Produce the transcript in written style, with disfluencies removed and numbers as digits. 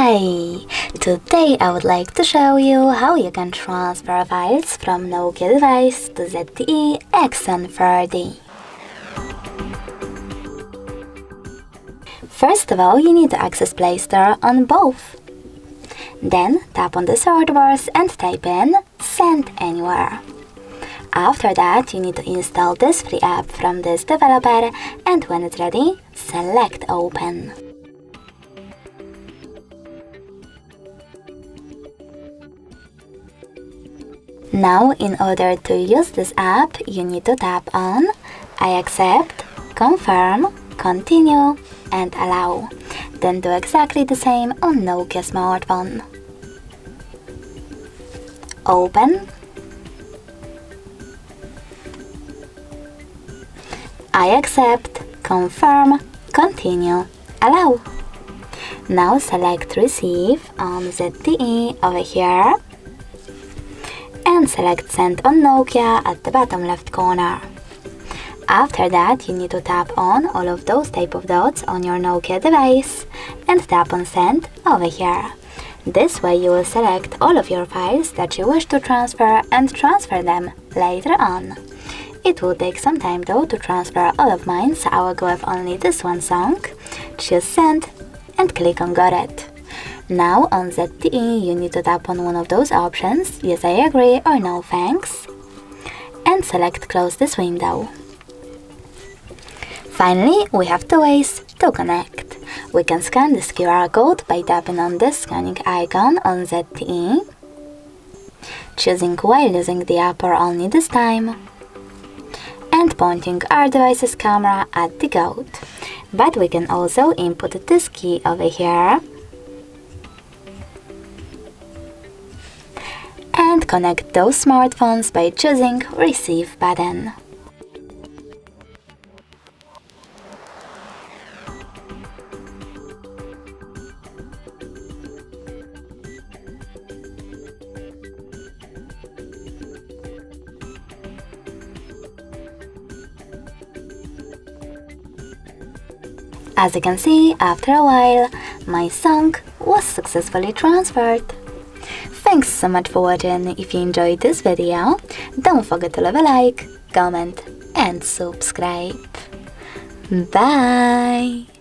Hi! Today I would like to show you how you can transfer files from Nokia device to ZTE Axon 30. First of all, you need to access Play Store on both. Then tap on the search bars and type in Send Anywhere. After that, you need to install this free app from this developer, and when it's ready, select Open. Now, in order to use this app, you need to tap on I accept, confirm, continue, and allow. Then do exactly the same on Nokia smartphone. Open. I accept, confirm, continue, allow. Now select Receive on ZTE over here and select Send on Nokia at the bottom left corner. After that, you need to tap on all of those type of dots on your Nokia device and tap on Send over here. This way you will select all of your files that you wish to transfer and transfer them later on. It will take some time though to transfer all of mine, so I will go with only this one song. Choose Send and click on Got It. Now on ZTE you need to tap on one of those options, Yes I agree or No thanks, and select Close this window. Finally, we have two ways to connect. We can scan this QR code by tapping on this scanning icon on ZTE, choosing while using the app or only this time, and pointing our device's camera at the code. But we can also input this key over here and connect those smartphones by choosing Receive button. As you can see, after a while, my song was successfully transferred. Thanks so much for watching. If you enjoyed this video, don't forget to leave a like, comment and subscribe. Bye!